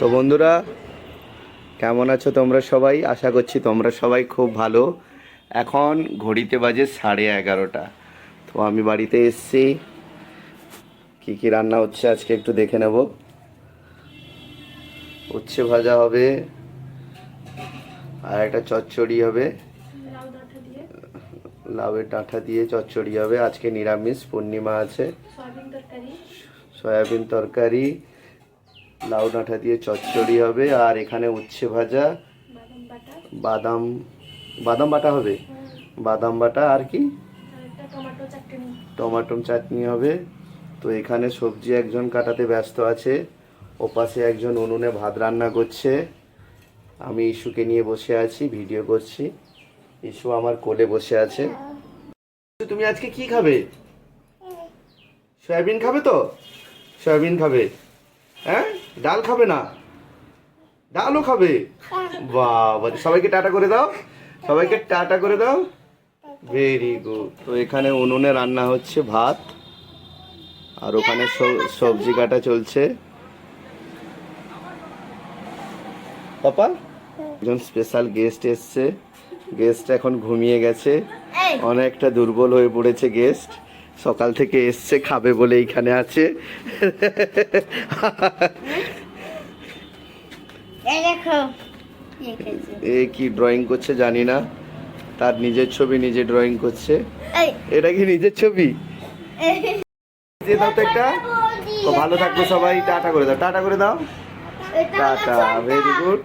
তো বন্ধুরা, কেমন আছো তোমরা সবাই? আশা করছি তোমরা সবাই খুব ভালো। এখন ঘড়িতে বাজে 11:30। তো আমি বাড়িতে এসেছি। কি কি রান্না হচ্ছে আজকে একটু দেখে নেব। উচ্ছে ভাজা হবে, আর একটা চচ্চড়ি হবে, লাউয়ের ডাঁটা দিয়ে চচ্চড়ি হবে। আজকে নিরামিষ, পূর্ণিমা আছে। সয়াবিন তরকারি, লাউ ডাঁটা দিয়ে চচ্চড়ি হবে, আর এখানে উচ্ছে ভাজা, বাদাম বাদাম বাটা হবে, বাদাম বাটা, আর কি টমেটো চাটনি হবে। তো এখানে সবজি একজন কাটাতে ব্যস্ত আছে, ওপাশে একজন উনুনে ভাত রান্না করছে। আমি ইস্যুকে নিয়ে বসে আছি, ভিডিও করছি। ইস্যু আমার কোলে বসে আছে। তুমি আজকে কি খাবে? সয়াবিন খাবে তো? সয়াবিন খাবে? হ্যাঁ, ডাল খাবে না? ডালও খাবে? বাবা, সবাইকে টাটা করে দাও, সবাইকে টাটা করে দাও। Very good. তো এখানে উনুনে রান্না হচ্ছে ভাত, আর ওখানে সবজি কাটা চলছে। পাপা, একজন স্পেশাল গেস্ট এসছে। গেস্ট এখন ঘুমিয়ে গেছে, অনেকটা দুর্বল হয়ে পড়েছে গেস্ট। সকাল থেকে এসছে, খাবে বলে এইখানে আছে। এ কি ড্রয়িং করছে জানি না, তার নিজের ছবি নিজে ড্রয়িং করছে। এটা কি নিজের ছবি? দিয়ে দাও তো একটা। তো ভালো থাকবে সবাই, টাটা করে দাও, টাটা করে দাও, টাটা। Very good.